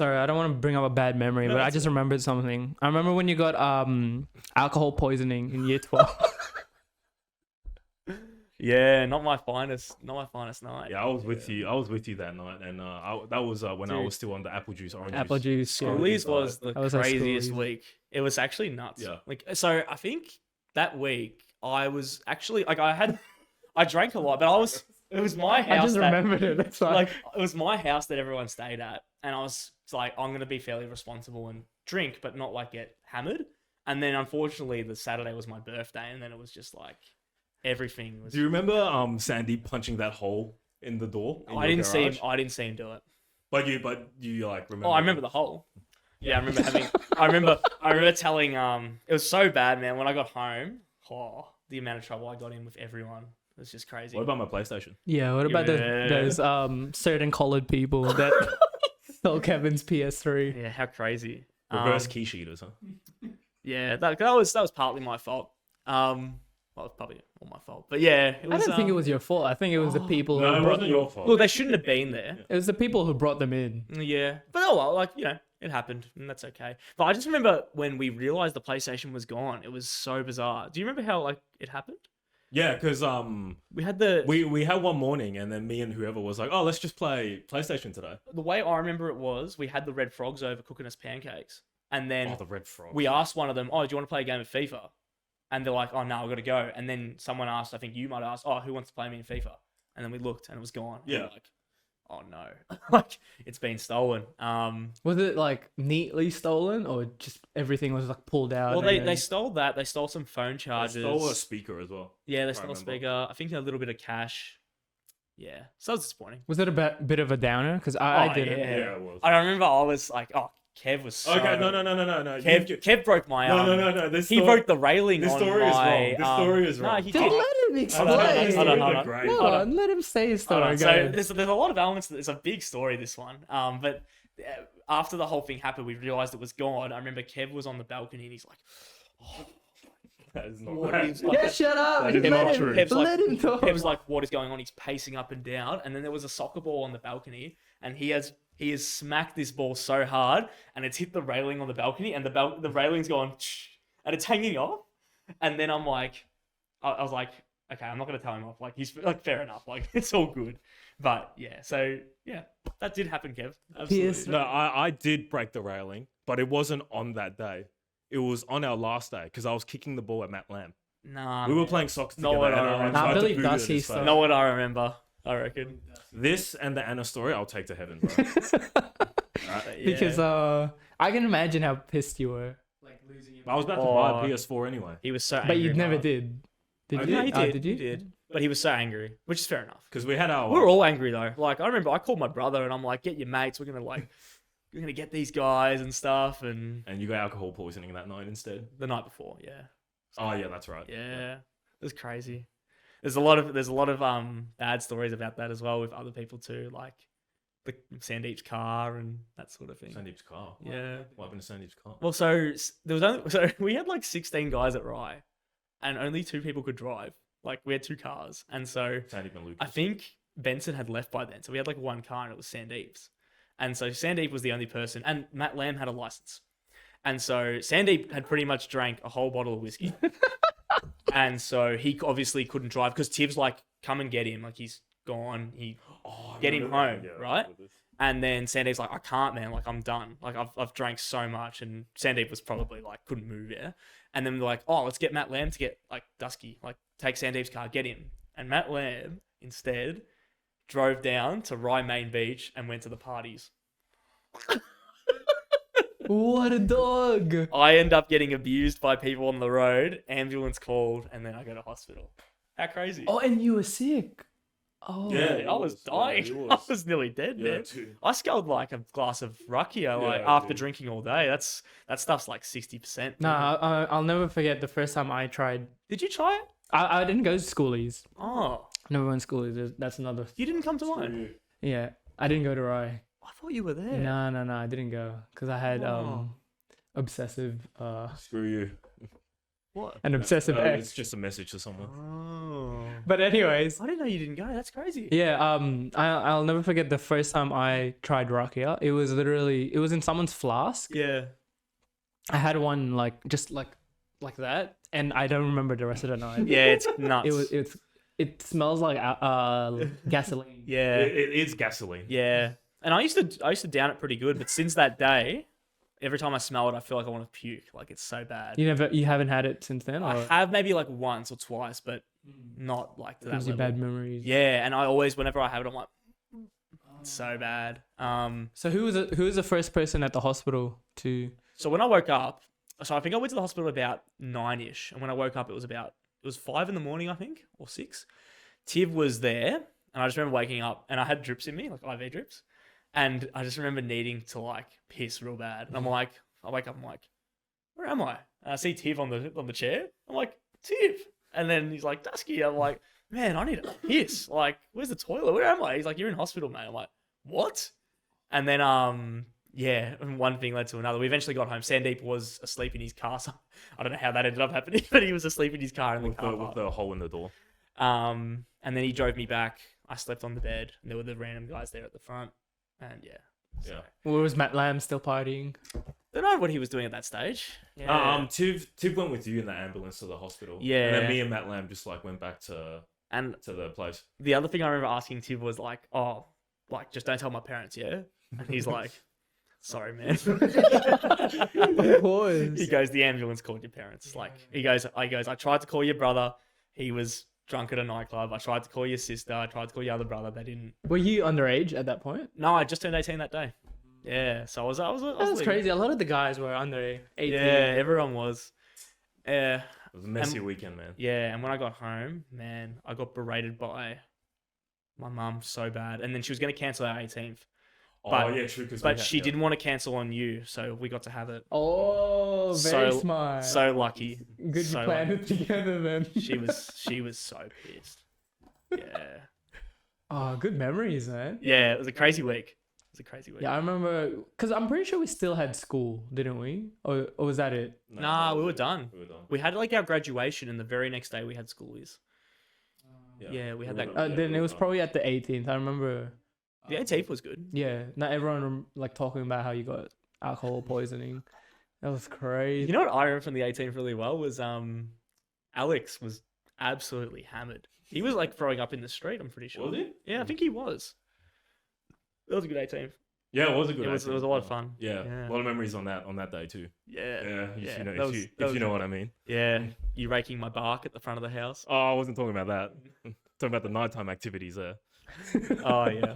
Sorry, I don't want to bring up a bad memory, but I just remembered something. I remember when you got alcohol poisoning in year 12. Yeah, not my finest night. Yeah, I was with you. I was with you that night, and that was when I Dude. was still on the apple juice, orange Apple juice. juice. Yeah. Schoolies was the I was at craziest Schoolies. week. It was actually nuts. Yeah. Like, so I think that week I was actually like I drank a lot, but it was my house. I just remembered it. That's why. Like it was my house that everyone stayed at, and I was like, I'm gonna be fairly responsible and drink, but not like get hammered. And then unfortunately, the Saturday was my birthday, and then it was just like everything was. Do you remember Sandy punching that hole in the door? In I your didn't see him. garage? I didn't see him do it. But you like remember? Oh, I remember the hole. Yeah, I remember having. I remember telling. It was so bad, man. When I got home, the amount of trouble I got in with everyone was just crazy. What about my PlayStation? Yeah, what about Yeah. those certain collared people that stole Kevin's PS3? Yeah, how crazy. Reverse key cheaters, huh? Yeah, that was partly my fault. Well, it's probably all my fault, but yeah, it I was. don't think it was your fault. I think it was the people No, who it brought wasn't your fault. Look, they shouldn't have been there. it was the people who brought them in. Yeah, but oh well, like it happened, and that's okay. But I just remember when we realized the PlayStation was gone. It was so bizarre. Do you remember how like it happened? Yeah, because We had the we had one morning, and then me and whoever was like, oh, let's just play PlayStation today. the way I remember it was we had the red frogs over cooking us pancakes, and then Oh, the red frog. we asked one of them, "Oh, do you want to play a game of FIFA?" And they're like, "Oh no, I've got to go." And then someone asked, I think you might ask, "Oh, who wants to play me in FIFA?" And then we looked, and it was gone. And we're Yeah. like, oh no, like it's been stolen. Was it like neatly stolen or just everything was like pulled out? Well, and they then- stole that. They stole some phone They chargers. stole a speaker as well. Yeah, they if I stole a remember. speaker. I think a little bit of cash. Yeah, so it was disappointing. Was it a bit of a downer? Because I Oh, didn't. yeah. Yeah, it was. I remember I was like, oh, Kev was so... Okay, no. Kev broke my arm. No. This He story- broke the railing This on story is my... wrong. This story is wrong. No, he Dude, did. let him explain. Hold on, hold on. Great. Hold Hold on, let him say his Hold story. on. Go So ahead. there's a lot of elements. It's a big story, this one. But after the whole thing happened, we realized it was gone. I remember Kev was on the balcony and he's like, That is not what right. is Yeah, shut up. That is Let not him, true. let him talk. Kev's like, what is going on? He's pacing up and down, and then there was a soccer ball on the balcony, and he has smacked this ball so hard, and it's hit the railing on the balcony, and the railing's gone, and it's hanging off. And then I'm like, I was like, okay, I'm not gonna tell him off. Like he's like, fair enough. Like it's all good. But yeah, so yeah, that did happen, Kev. Absolutely. PS3. No, I did break the railing, but it wasn't on that day. It was on our last day because I was kicking the ball at Matt Lamb. Nah, We were man. playing soccer Know together. what I and remember. tried Nah, to Billy boot it in Dusty his stuff. face. Know what I remember? I reckon. This and the Anna story, I'll take to heaven, bro. But, yeah. Because I can imagine how pissed you were. Like losing your I was about to Oh. buy a PS4 anyway he was so But angry. you never about it. did. Did I you? did. No, he Oh, did. did you? He did. But he was so angry, which is fair enough. because we had our. We were all angry though. Like I remember, I called my brother and I'm like, "Get your mates. We're gonna get these guys and stuff." And And you got alcohol poisoning that night instead. the night before, yeah, Oh yeah, that's right. yeah, it was crazy. There's a lot of bad stories about that as well with other people too, like the Sandeep's car and that sort of thing. Sandeep's car. Yeah. What happened to Sandeep's car? Well, so there was only so we had like 16 guys at Rye, and only 2 people could drive. Like we had 2 cars, and so Sandeep and Lucas. I think Benson had left by then, so we had like 1 car, and it was Sandeep's. And so Sandeep was the only person, and Matt Lamb had a license. And so Sandeep had pretty much drank a whole bottle of whiskey. And so he obviously couldn't drive because Tiv's like, come and get him. Like he's gone. Get him home, right? And then Sandeep's like, I can't, man. Like I'm done. Like I've drank so much. And Sandeep was probably like, couldn't move, yeah. And then they're like, oh, let's get Matt Lamb to get like Dusky. Like take Sandeep's car, get him. And Matt Lamb instead drove down to Rye Main Beach and went to the parties. What a dog. I end up getting abused by people on the road, ambulance called, and then I go to hospital. How crazy. Oh, and you were sick. Oh. Yeah. I was dying. he I was. was nearly dead, Yeah, man. too. I sculled like a glass of rakia like Yeah, after dude. drinking all day. That stuff's like 60%. Nah, I'll never forget the first time I tried. Did you try it? I didn't go to Schoolies. Oh, I never went to Schoolies. That's another. you didn't come to mine. Yeah, I didn't go to Rye. I thought you were there. No, I didn't go because I had Oh. obsessive. Screw you. What? An obsessive It's ex. just a message to someone. Oh. But anyways, I didn't know you didn't go. That's crazy. yeah. I'll never forget the first time I tried rakia. It was in someone's flask. Yeah. I had one just like that, and I don't remember the rest of the night. Yeah, it's nuts. It smells like gasoline. Yeah. It is gasoline. Yeah. And I used to down it pretty good, but since that day, every time I smell it, I feel like I want to puke. Like it's so bad. You haven't had it since then, I or have maybe like once or twice, but not like to that gives you level. bad memories? Yeah, and I always, whenever I have it, I'm like, it's so bad. So who was the first person at the hospital to? So when I woke up, so I think I went to the hospital about 9ish, and when I woke up, it was 5 in the morning, I think, or 6. Tiv was there, and I just remember waking up, and I had drips in me, like IV drips, and I just remember needing to like piss real bad, and I wake up, I'm like, where am I? And I see Tiv on the chair. I'm like, Tiv, and then he's like, Dusky. I'm like, man, I need to piss. Like, where's the toilet? Where am I? He's like, you're in hospital, mate. I'm like, what? And then yeah, and one thing led to another. We eventually got home. Sandeep was asleep in his car. So I don't know how that ended up happening, but he was asleep in his car in the car With the hole in the door. And then he drove me back. I slept on the bed, and there were the random guys there at the front. And yeah. So. Yeah. Or was Matt Lamb still partying? Don't know what he was doing at that stage. Yeah. Tiv went with you in the ambulance to the hospital. Yeah. And then me and Matt Lamb just like went back to And the place. the other thing I remember asking Tiv was like, oh, like, just don't tell my parents, yeah? And he's like, sorry, man. Of course. He goes, the ambulance called your parents. Like, he goes, I tried to call your brother. He was drunk at a nightclub. I tried to call your sister. I tried to call your other brother. They didn't. Were you underage at that point? No, I just turned 18 that day. Yeah, so I was That's leaving. crazy. A lot of the guys were under 18. Yeah, everyone was. Yeah. It was a messy weekend, man. Yeah, and when I got home, man, I got berated by my mum so bad. And then she was going to cancel our 18th. But, yeah, true. But she didn't want to cancel on you, so we got to have it. Oh, very So- smart. So lucky. Good so you planned it together then. She was so pissed. Yeah. Oh, good memories, man. Yeah, it was a crazy week. Yeah, I remember, because I'm pretty sure we still had school, didn't we? Or was that it? Nah, we were done. We were done. We had like our graduation, and the very next day we had schoolies. Yeah, we had that. Then it was probably at the 18th. I remember. The 18th was good. Yeah, not everyone like talking about how you got alcohol poisoning. That was crazy. You know what I remember from the 18th really well was Alex was absolutely hammered. He was like throwing up in the street, I'm pretty sure. Was he? Yeah, I think he was. It was a good 18th. Yeah, it was a good. It was a lot of fun. Yeah, Yeah. a lot of memories on that day too. Yeah. Yeah, That if was- you that was know good. what I mean. Yeah. You raking my bark at the front of the house. Oh, I wasn't talking about that. Talking about the nighttime activities there. Oh yeah.